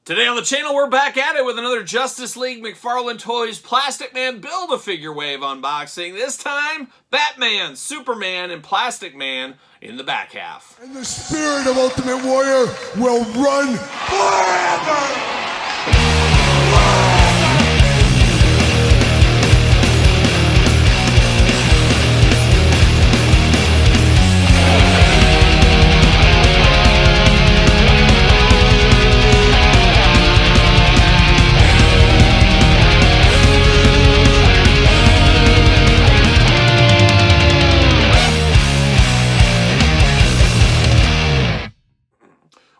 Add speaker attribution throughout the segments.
Speaker 1: Today on the channel, we're back at it with another Justice League McFarlane Toys Plastic Man Build-A-Figure Wave unboxing. This time, Batman, Superman, and Plastic Man in the back half.
Speaker 2: And the spirit of Ultimate Warrior will run forever!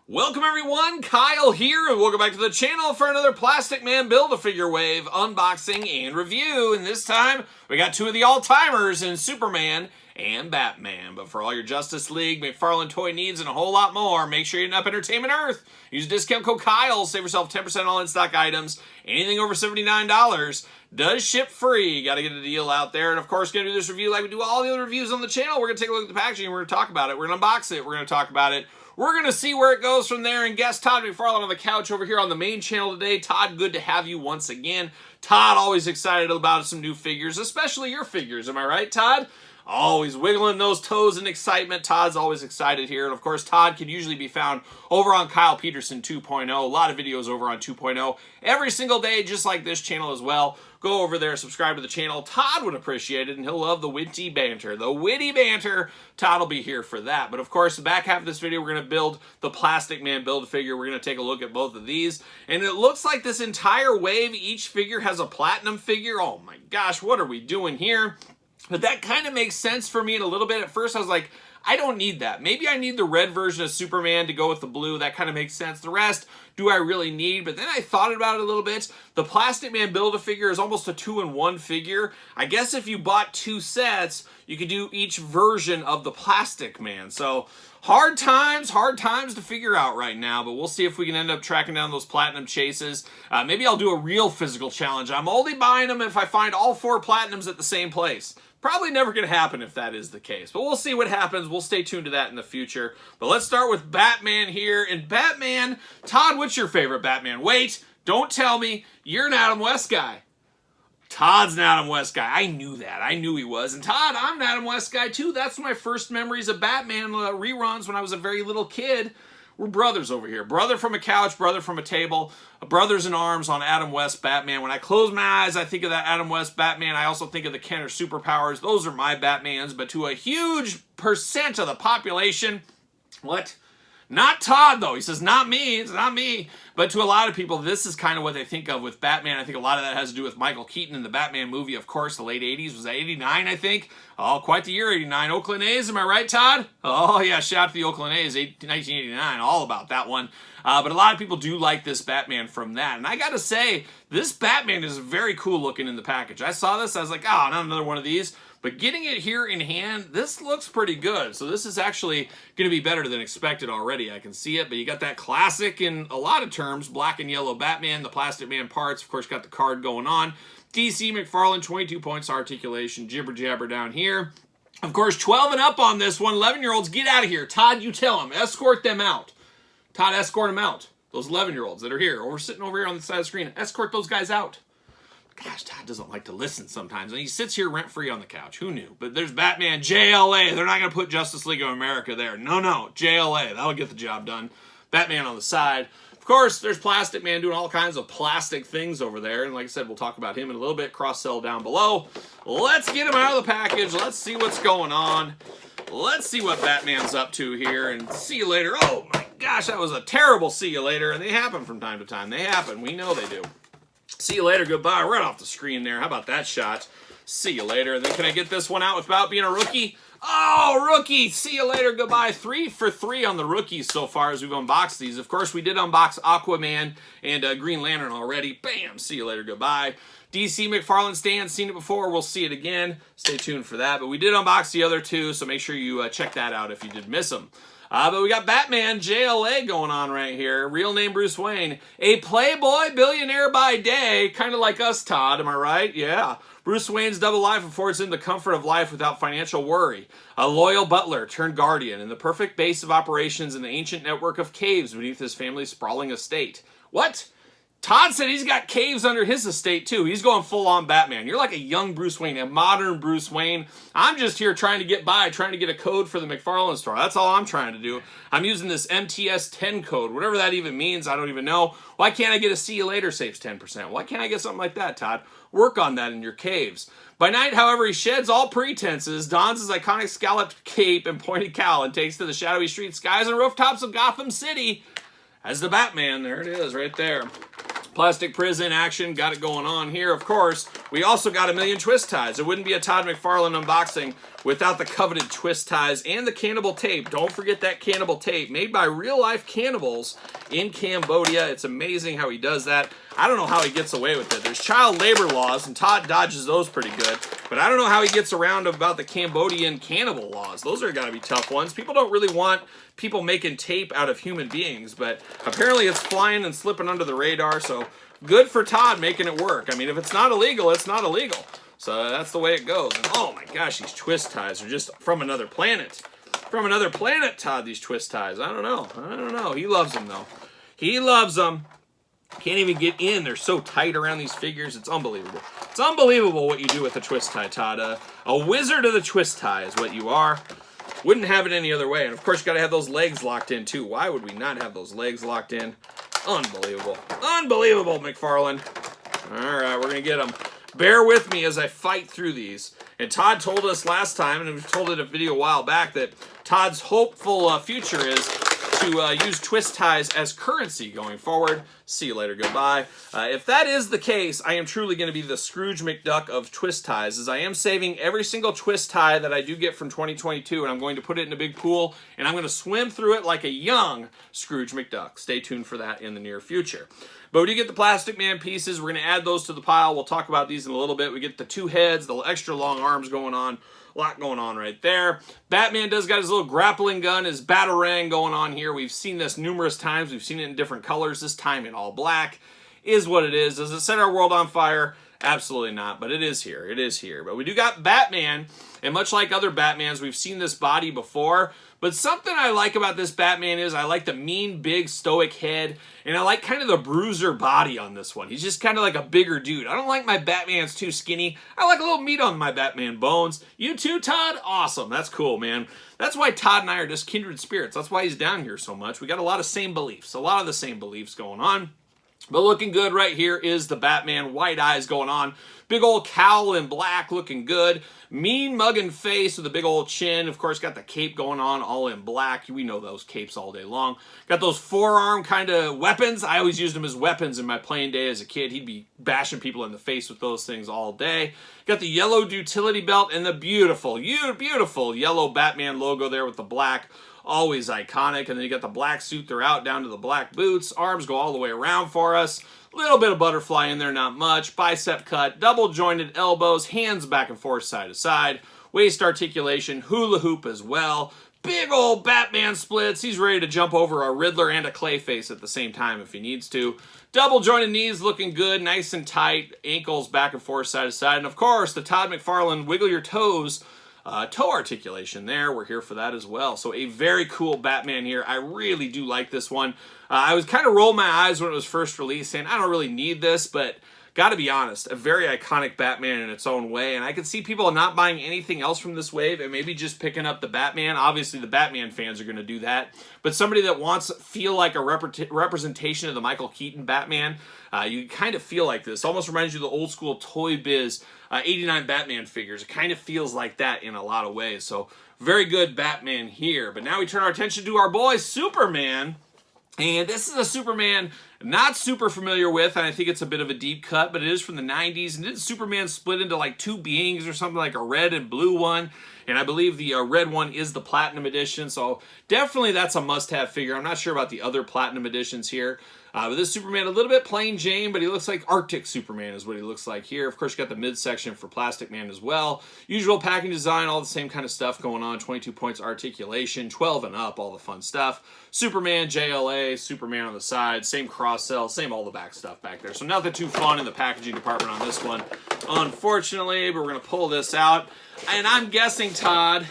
Speaker 1: Welcome everyone, Kyle here, and welcome back to the channel for another Plastic Man Build-A-Figure Wave unboxing and review. And this time, we got two of the all-timers in Superman and Batman. But for all your Justice League, McFarlane toy needs, and a whole lot more, make sure you're in Up Entertainment Earth. Use discount code Kyle, save yourself 10% on in-stock items. Anything over $79 does ship free. Got to get a deal out there. And of course, going to do this review like we do all the other reviews on the channel. We're going to take a look at the packaging, we're going to talk about it, we're going to unbox it, we're going to talk about it. We're going to see where it goes from there, and guest Todd McFarlane on the couch over here on the main channel today. Todd, good to have you once again. Todd, always excited about some new figures, especially your figures. Am I right, Todd? Always wiggling those toes in excitement. Todd's always excited here. And of course, Todd can usually be found over on Kyle Peterson 2.0. A lot of videos over on 2.0 every single day, just like this channel as well. Go over there, subscribe to the channel. Todd would appreciate it, and he'll love the witty banter. The witty banter, Todd will be here for that. But of course, the back half of this video, we're going to build the Plastic Man Build-A-Figure. We're going to take a look at both of these. And it looks like this entire wave, each figure has a platinum figure. Oh my gosh, what are we doing here? But that kind of makes sense for me in a little bit. At first, I was like, I don't need that. Maybe I need the red version of Superman to go with the blue. That kind of makes sense. The rest, do I really need? But then I thought about it a little bit. The Plastic Man Build-A-Figure is almost a 2-in-1 figure. I guess if you bought two sets, you could do each version of the Plastic Man. So hard times to figure out right now, but we'll see if we can end up tracking down those platinum chases. Maybe I'll do a real physical challenge. I'm only buying them if I find all 4 platinums at the same place. Probably never going to happen if that is the case, but we'll see what happens. We'll stay tuned to that in the future. But let's start with Batman here. And Batman, Todd, what's your favorite Batman? Wait, don't tell me you're an Adam West guy. Todd's an Adam West guy. I knew that. I knew he was. And Todd, I'm an Adam West guy too. That's my first memories of Batman reruns when I was a very little kid. We're brothers over here. Brother from a couch, brother from a table, brothers in arms on Adam West Batman. When I close my eyes, I think of that Adam West Batman. I also think of the Kenner superpowers. Those are my Batmans, but to a huge percent of the population, what? Not Todd, though. He says, not me. It's not me. But to a lot of people, this is kind of what they think of with Batman. I think a lot of that has to do with Michael Keaton in the Batman movie, of course, the late 80s. Was that 89, I think? Oh, quite the year, 89. Oakland A's, am I right, Todd? Oh, yeah, shout out to the Oakland A's, 1989. All about that one. But a lot of people do like this Batman from that. And I got to say, this Batman is very cool looking in the package. I saw this, I was like, oh, not another one of these. But getting it here in hand, this looks pretty good. So this is actually going to be better than expected already. I can see it, but you got that classic in a lot of terms, black and yellow Batman, the Plastic Man parts. Of course, got the card going on. DC McFarlane, 22 points articulation, jibber jabber down here. Of course, 12 and up on this one. 11-year-olds, get out of here. Todd, you tell them. Escort them out. Todd, escort them out. Those 11-year-olds that are here, or sitting over here on the side of the screen, escort those guys out. Gosh, Todd doesn't like to listen sometimes. And he sits here rent-free on the couch. Who knew? But there's Batman JLA. They're not going to put Justice League of America there. No, JLA. That'll get the job done. Batman on the side. Of course, there's Plastic Man doing all kinds of plastic things over there. And like I said, we'll talk about him in a little bit. Cross-sell down below. Let's get him out of the package. Let's see what's going on. Let's see what Batman's up to here. And see you later. Oh, my gosh, that was a terrible see you later. And they happen from time to time. They happen. We know they do. See you later, goodbye, right off the screen there. How about that shot? See you later. And then can I get this one out without being a rookie? Oh, rookie! See you later, goodbye. 3 for 3 on the rookies so far as we've unboxed these. Of course, we did unbox Aquaman and Green Lantern already. Bam! See you later, goodbye. DC McFarlane stand, seen it before. We'll see it again. Stay tuned for that. But we did unbox the other two, so make sure you check that out if you did miss them. But we got Batman JLA going on right here. Real name Bruce Wayne. A playboy billionaire by day. Kind of like us, Todd. Am I right? Yeah. Bruce Wayne's double life affords him the comfort of life without financial worry. A loyal butler turned guardian and the perfect base of operations in the ancient network of caves beneath his family's sprawling estate. What? Todd said he's got caves under his estate, too. He's going full-on Batman. You're like a young Bruce Wayne, a modern Bruce Wayne. I'm just here trying to get by, trying to get a code for the McFarlane store. That's all I'm trying to do. I'm using this MTS 10 code, whatever that even means. I don't even know. Why can't I get a see you later saves 10%? Why can't I get something like that, Todd? Work on that in your caves. By night, however, he sheds all pretenses, dons his iconic scalloped cape and pointed cowl, and takes to the shadowy street skies and rooftops of Gotham City as the Batman. There it is, right there. Plastic prison action, got it going on here, of course. We also got a million twist ties. It wouldn't be a Todd McFarlane unboxing without the coveted twist ties and the cannibal tape. Don't forget that cannibal tape, made by real-life cannibals in Cambodia. It's amazing how he does that. I don't know how he gets away with it. There's child labor laws, and Todd dodges those pretty good. But I don't know how he gets around about the Cambodian cannibal laws. Those are got to be tough ones. People don't really want people making tape out of human beings, but apparently it's flying and slipping under the radar, so good for Todd making it work. I mean, if it's not illegal, it's not illegal. So that's the way it goes. And oh my gosh, these twist ties are just from another planet. From another planet, Todd, these twist ties. I don't know. He loves them, though. He loves them. Can't even get in. They're so tight around these figures. It's unbelievable. It's unbelievable what you do with a twist tie, Todd. A wizard of the twist tie is what you are. Wouldn't have it any other way. And of course, you got to have those legs locked in, too. Why would we not have those legs locked in? Unbelievable. Unbelievable, McFarlane. All right, we're going to get them. Bear with me as I fight through these. And Todd told us last time, and we told it in a video a while back, that Todd's hopeful future is to use twist ties as currency going forward. See you later, goodbye. If that is the case, I am truly going to be the Scrooge McDuck of twist ties, as I am saving every single twist tie that I do get from 2022, and I'm going to put it in a big pool, and I'm going to swim through it like a young Scrooge McDuck. Stay tuned for that in the near future. But we do get the Plastic Man pieces. We're going to add those to the pile. We'll talk about these in a little bit. We get the two heads, the extra long arms going on. A lot going on right there. Batman does got his little grappling gun, his batarang going on here. We've seen this numerous times. We've seen it in different colors. This time in all black is what it is. Does it set our world on fire? Absolutely not, but it is here. It is here. But we do got Batman, and much like other Batmans, we've seen this body before. But something I like about this Batman is I like the mean, big, stoic head, and I like kind of the bruiser body on this one. He's just kind of like a bigger dude. I don't like my Batmans too skinny. I like a little meat on my Batman bones. You too, Todd? Awesome. That's cool, man. That's why Todd and I are just kindred spirits. That's why he's down here so much. We got a lot of same beliefs. A lot of the same beliefs going on. But looking good right here is the Batman. White eyes going on. Big old cowl in black looking good. Mean mugging face with a big old chin. Of course, got the cape going on all in black. We know those capes all day long. Got those forearm kind of weapons. I always used them as weapons in my playing day as a kid. He'd be bashing people in the face with those things all day. Got the yellow utility belt and the beautiful yellow Batman logo there with the black. Always iconic. And then you got the black suit throughout down to the black boots. Arms go all the way around for us. Little bit of butterfly in there, not much. Bicep cut, double jointed elbows, hands back and forth side to side. Waist articulation, hula hoop as well. Big old Batman splits. He's ready to jump over a Riddler and a Clayface at the same time if he needs to. Double jointed knees looking good, nice and tight. Ankles back and forth side to side. And of course, the Todd McFarlane wiggle your toes toe articulation there. We're here for that as well. So a very cool Batman here. I really do like this one. I was kind of rolling my eyes when it was first released, saying I don't really need this, but gotta be honest, a very iconic Batman in its own way, and I could see people not buying anything else from this wave and maybe just picking up the Batman. Obviously, the Batman fans are going to do that, but somebody that wants to feel like a representation of the Michael Keaton Batman, you kind of feel like this. Almost reminds you of the old school Toy Biz 89 Batman figures. It kind of feels like that in a lot of ways, so very good Batman here. But now we turn our attention to our boy Superman. And this is a Superman not super familiar with, and I think it's a bit of a deep cut, but it is from the 90s. And didn't Superman split into like two beings or something, like a red and blue one? And I believe the red one is the Platinum Edition, so definitely that's a must-have figure. I'm not sure about the other Platinum Editions here. But this Superman, a little bit plain Jane, but he looks like Arctic Superman is what he looks like here. Of course, you got the midsection for Plastic Man as well. Usual packing design, all the same kind of stuff going on. 22 points articulation, 12 and up, all the fun stuff. Superman JLA, Superman on the side, same cross-cell, same all the back stuff back there. So nothing too fun in the packaging department on this one, unfortunately, but we're going to pull this out. And I'm guessing, Todd,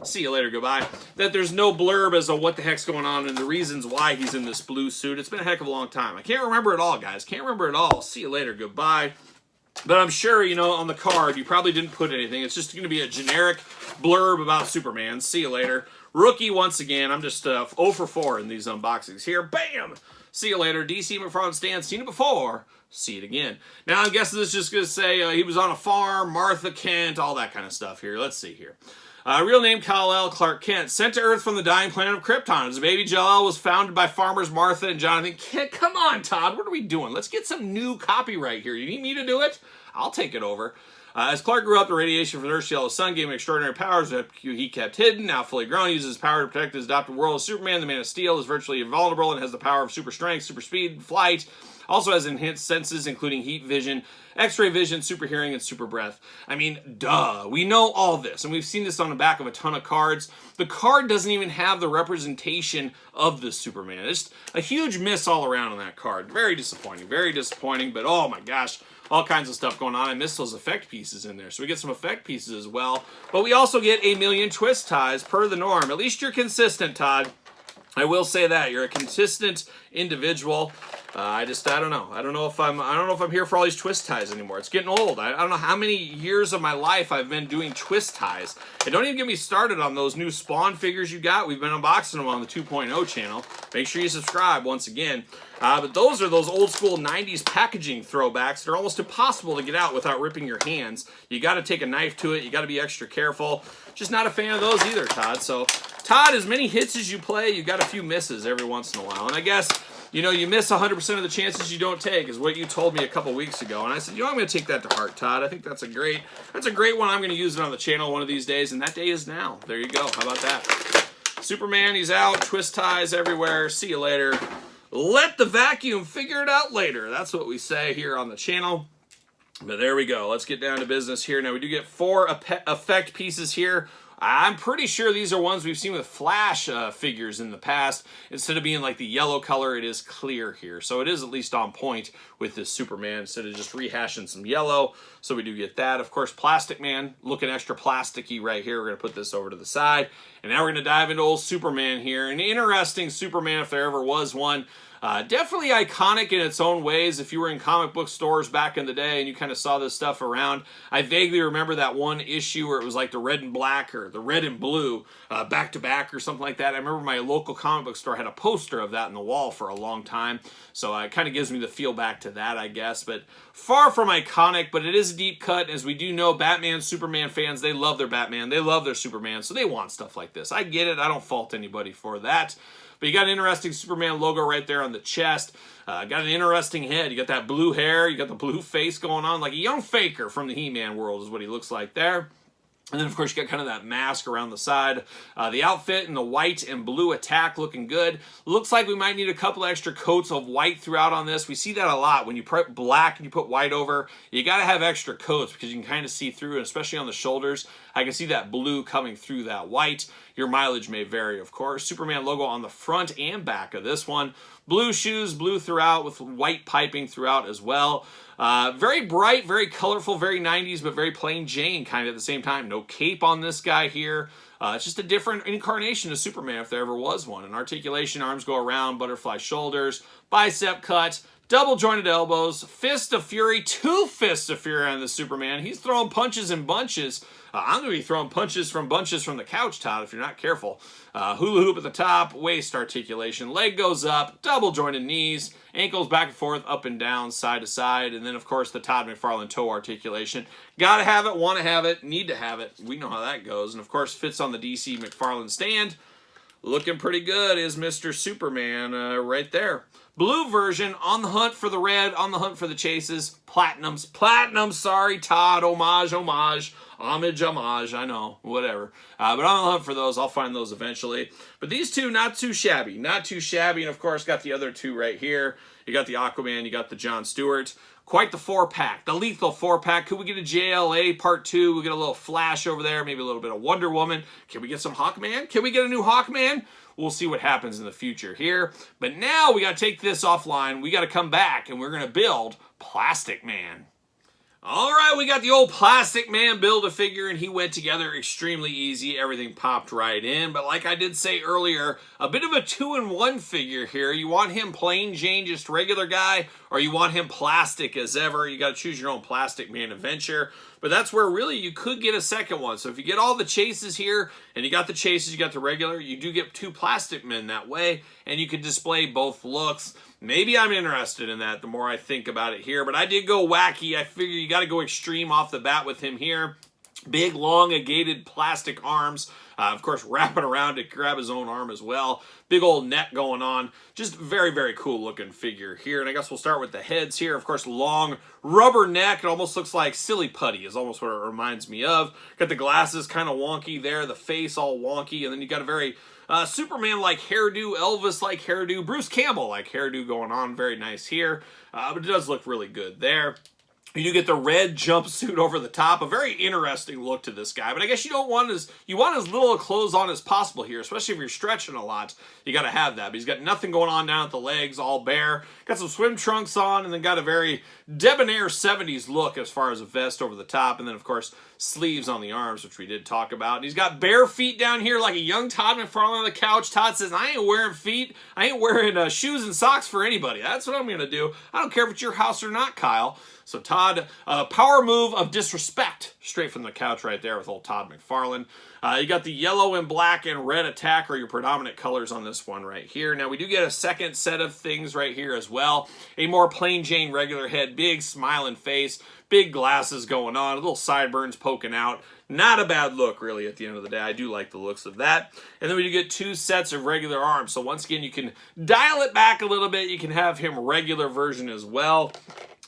Speaker 1: see you later, goodbye, that there's no blurb as to what the heck's going on and the reasons why he's in this blue suit. It's been a heck of a long time. I can't remember it all, guys. Can't remember it all. See you later, goodbye. But I'm sure, you know, on the card, you probably didn't put anything. It's just going to be a generic blurb about Superman. See you later. Rookie, once again. I'm just 0 for 4 in these unboxings here. Bam! See you later. DC McFarlane Stan, seen it before. See it again. Now, I'm guessing this is just going to say he was on a farm, Martha Kent, all that kind of stuff here. Let's see here. Real name, Kal-El Clark Kent. Sent to Earth from the dying planet of Krypton. His baby JLA was founded by farmers Martha and Jonathan Kent. Come on, Todd. What are we doing? Let's get some new copyright here. You need me to do it? I'll take it over. As Clark grew up, the radiation from the Earth's yellow sun gave him extraordinary powers that he kept hidden. Now fully grown, he uses his power to protect his adopted world. As Superman, the Man of Steel, is virtually invulnerable and has the power of super strength, super speed, flight. Also has enhanced senses, including heat vision, X-ray vision, super hearing, and super breath. I mean, duh. We know all this, and we've seen this on the back of a ton of cards. The card doesn't even have the representation of the Superman. It's a huge miss all around on that card. Very disappointing, but oh my gosh, all kinds of stuff going on. I missed those effect pieces in there, so we get some effect pieces as well. But we also get a million twist ties per the norm. At least you're consistent, Todd. I will say that you're a consistent individual. I don't know. I don't know if I'm here for all these twist ties anymore. It's getting old. I don't know how many years of my life I've been doing twist ties. And don't even get me started on those new Spawn figures you got. We've been unboxing them on the 2.0 channel. Make sure you subscribe once again. But those are those old school 90s packaging throwbacks that are almost impossible to get out without ripping your hands. You got to take a knife to it. You got to be extra careful. Just not a fan of those either, Todd. So, Todd, as many hits as you play, you got a few misses every once in a while. And I guess, you know, you miss 100% of the chances you don't take is what you told me a couple weeks ago. And I said, you know, I'm going to take that to heart, Todd. I think that's a great one. I'm going to use it on the channel one of these days, and that day is now. There you go. How about that? Superman, he's out. Twist ties everywhere. See you later. Let the vacuum figure it out later. That's what we say here on the channel. But there we go. Let's get down to business here. Now, we do get 4 effect pieces here. I'm pretty sure these are ones we've seen with Flash figures in the past. Instead of being like the yellow color, it is clear here. So it is at least on point with this Superman instead of just rehashing some yellow. So we do get that. Of course, Plastic Man, looking extra plasticky right here. We're going to put this over to the side. And now we're going to dive into old Superman here. An interesting Superman if there ever was one. Definitely iconic in its own ways. If you were in comic book stores back in the day and you kind of saw this stuff around, I vaguely remember that one issue where it was like the red and black or the red and blue back to back or something like that. I remember my local comic book store had a poster of that in the wall for a long time. So it kind of gives me the feel back to that, I guess. But far from iconic, but it is a deep cut. As we do know, Batman, Superman fans, they love their Batman. They love their Superman. So they want stuff like this. I get it. I don't fault anybody for that. But you got an interesting Superman logo right there on the chest. Got an interesting head. You got that blue hair. You got the blue face going on. Like a young Faker from the He-Man world is what he looks like there. And then, of course, you got kind of that mask around the side. The outfit and the white and blue attack looking good. Looks like we might need a couple extra coats of white throughout on this. We see that a lot. When you put black and you put white over, you got to have extra coats because you can kind of see through, and especially on the shoulders. I can see that blue coming through that white. Your mileage may vary, of course. Superman logo on the front and back of this one. Blue shoes, blue throughout with white piping throughout as well. Very bright, very colorful, very 90s, but very plain Jane kind of at the same time. No cape on this guy here. It's just a different incarnation of Superman if there ever was one. An articulation, arms go around, butterfly shoulders, bicep cut, double jointed elbows, fist of fury, 2 fists of fury on the Superman. He's throwing punches in bunches. I'm going to be throwing bunches from the couch, Todd, if you're not careful. Hula hoop at the top, waist articulation, leg goes up, double jointed knees, ankles back and forth, up and down, side to side, and then, of course, the Todd McFarlane toe articulation. Gotta have it, want to have it, need to have it. We know how that goes. And, of course, fits on the DC McFarlane stand. Looking pretty good is Mr. Superman right there. Blue version, on the hunt for the red, on the hunt for the chases. Platinums, sorry, Todd, homage, I know, whatever. But on the hunt for those, I'll find those eventually. But these two, not too shabby, and of course, got the other two right here. You got the Aquaman, you got the John Stewart. Quite the 4-pack, the lethal 4-pack. Could we get a JLA Part 2? We get a little Flash over there, maybe a little bit of Wonder Woman. Can we get some Hawkman? Can we get a new Hawkman? We'll see what happens in the future here. But now we got to take this offline. We got to come back, and we're going to build Plastic Man. All right, we got the old Plastic Man Build-A-Figure, and he went together extremely easy. Everything popped right in, but like I did say earlier, a bit of a 2-in-1 figure here. You want him plain Jane, just regular guy, or you want him plastic as ever. You got to choose your own Plastic Man adventure, but that's where really you could get a second one. So if you get all the chases here, and you got the chases, you got the regular, you do get 2 Plastic Men that way, and you could display both looks. Maybe I'm interested in that the more I think about it here, but I did go wacky. I figure you got to go extreme off the bat with him here. Big, long, elongated plastic arms. Of course, wrapping around to grab his own arm as well. Big old neck going on. Just very, very cool looking figure here. And I guess we'll start with the heads here. Of course, long rubber neck. It almost looks like Silly Putty is almost what it reminds me of. Got the glasses kind of wonky there. The face all wonky. And then you got a very Superman-like hairdo, Elvis-like hairdo, Bruce Campbell-like hairdo going on. Very nice here. But it does look really good there. You do get the red jumpsuit over the top. A very interesting look to this guy. But I guess you don't want you want as little clothes on as possible here, especially if you're stretching a lot. You got to have that. But he's got nothing going on down at the legs, all bare. Got some swim trunks on, and then got a very debonair 70s look as far as a vest over the top. And then, of course, sleeves on the arms, which we did talk about. And he's got bare feet down here like a young Todd McFarlane on the couch. Todd says, I ain't wearing feet. I ain't wearing shoes and socks for anybody. That's what I'm going to do. I don't care if it's your house or not, Kyle. So Todd, power move of disrespect, straight from the couch right there with old Todd McFarlane. You got the yellow and black and red attack are your predominant colors on this one right here. Now we do get a second set of things right here as well. A more plain Jane regular head, big smiling face, big glasses going on, little sideburns poking out. Not a bad look, really, at the end of the day. I do like the looks of that. And then we do get 2 sets of regular arms. So once again, you can dial it back a little bit. You can have him regular version as well.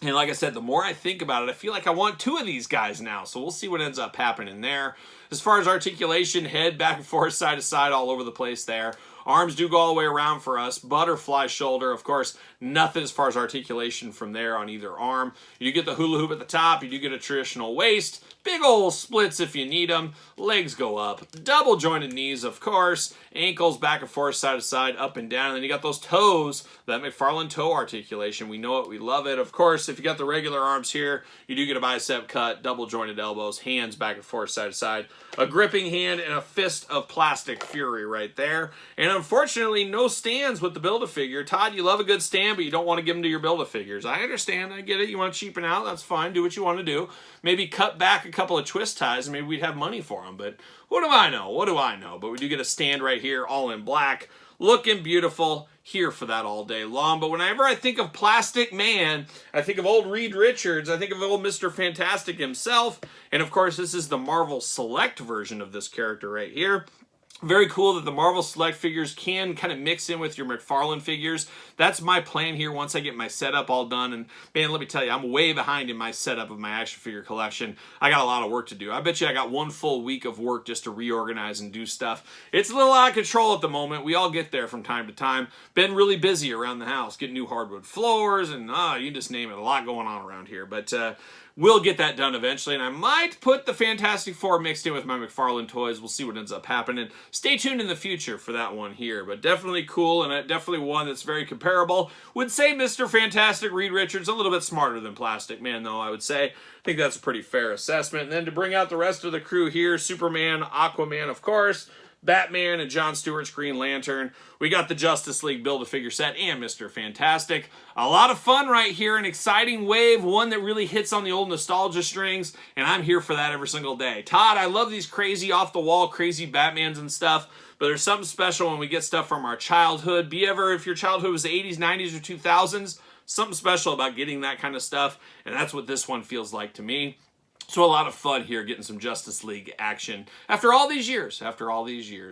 Speaker 1: And like I said, the more I think about it, I feel like I want 2 of these guys now. So we'll see what ends up happening there. As far as articulation, head back and forth, side to side, all over the place there. Arms do go all the way around for us. Butterfly shoulder, of course, nothing as far as articulation from there on either arm. You get the hula hoop at the top. You do get a traditional waist. Big old splits if you need them. Legs go up. Double jointed knees, of course. Ankles back and forth, side to side, up and down. And then you got those toes, that McFarlane toe articulation. We know it. We love it. Of course, if you got the regular arms here, you do get a bicep cut, double jointed elbows, hands back and forth, side to side. A gripping hand and a fist of plastic fury right there. And unfortunately, no stands with the Build-A-Figure. Todd, you love a good stand, but you don't want to give them to your Build-A-Figures. I understand. I get it. You want to cheapen out. That's fine. Do what you want to do. Maybe cut back a couple of twist ties and maybe we'd have money for them. But what do I know? What do I know? But we do get a stand right here, all in black. Looking beautiful. Here for that all day long. But whenever I think of Plastic Man, I think of old Reed Richards. I think of old Mr. Fantastic himself. And of course, this is the Marvel Select version of this character right here. Very cool that the Marvel Select figures can kind of mix in with your McFarlane figures. That's my plan here once I get my setup all done. And man, let me tell you, I'm way behind in my setup of my action figure collection. I got a lot of work to do. I bet you I got 1 full week of work just to reorganize and do stuff. It's a little out of control at the moment. We all get there from time to time. Been really busy around the house, getting new hardwood floors and you just name it. A lot going on around here. But we'll get that done eventually, and I might put the Fantastic Four mixed in with my McFarlane toys. We'll see what ends up happening. Stay tuned in the future for that one here, but definitely cool, and definitely one that's very comparable. Would say Mr. Fantastic, Reed Richards, a little bit smarter than Plastic Man, though, I would say. I think that's a pretty fair assessment. And then to bring out the rest of the crew here, Superman, Aquaman, of course, Batman and John Stewart's Green Lantern. We got the Justice League Build-A-Figure set and Mr. Fantastic. A lot of fun right here, an exciting wave, one that really hits on the old nostalgia strings, and I'm here for that every single day. Todd, I love these crazy off-the-wall, crazy Batmans and stuff, but there's something special when we get stuff from our childhood. If your childhood was the 80s, 90s, or 2000s, something special about getting that kind of stuff, and that's what this one feels like to me. So a lot of fun here getting some Justice League action after all these years,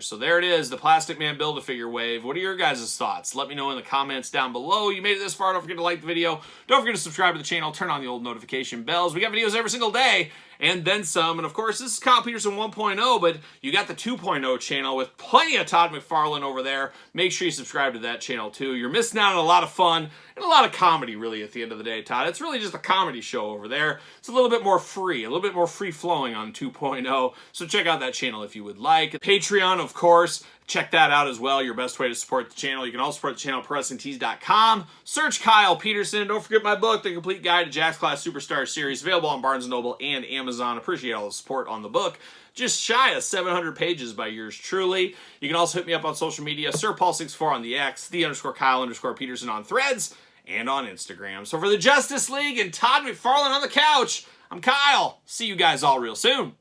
Speaker 1: So there it is, the Plastic Man Build-A-Figure wave. What are your guys' thoughts? Let me know in the comments down below. You made it this far, don't forget to like the video. Don't forget to subscribe to the channel, turn on the old notification bells. We got videos every single day, and then some. And of course, this is Kyle Peterson 1.0, but you got the 2.0 channel with plenty of Todd McFarlane over there. Make sure you subscribe to that channel too. You're missing out on a lot of fun and a lot of comedy, really, at the end of the day, Todd. It's really just a comedy show over there. It's a little bit more free, a little bit more free-flowing on 2.0, so check out that channel if you would like. Patreon, of course, Check that out as well, your best way to support the channel. You can also support the channel at ProWrestlingTees.com. Search Kyle Peterson. Don't forget my book, The Complete Guide to Jakks Class Superstar Series, available on Barnes & Noble and Amazon. Appreciate all the support on the book. Just shy of 700 pages by yours truly. You can also hit me up on social media, SirPaul64 on the X, _Kyle_Peterson on Threads, and on Instagram. So for the Justice League and Todd McFarlane on the couch, I'm Kyle. See you guys all real soon.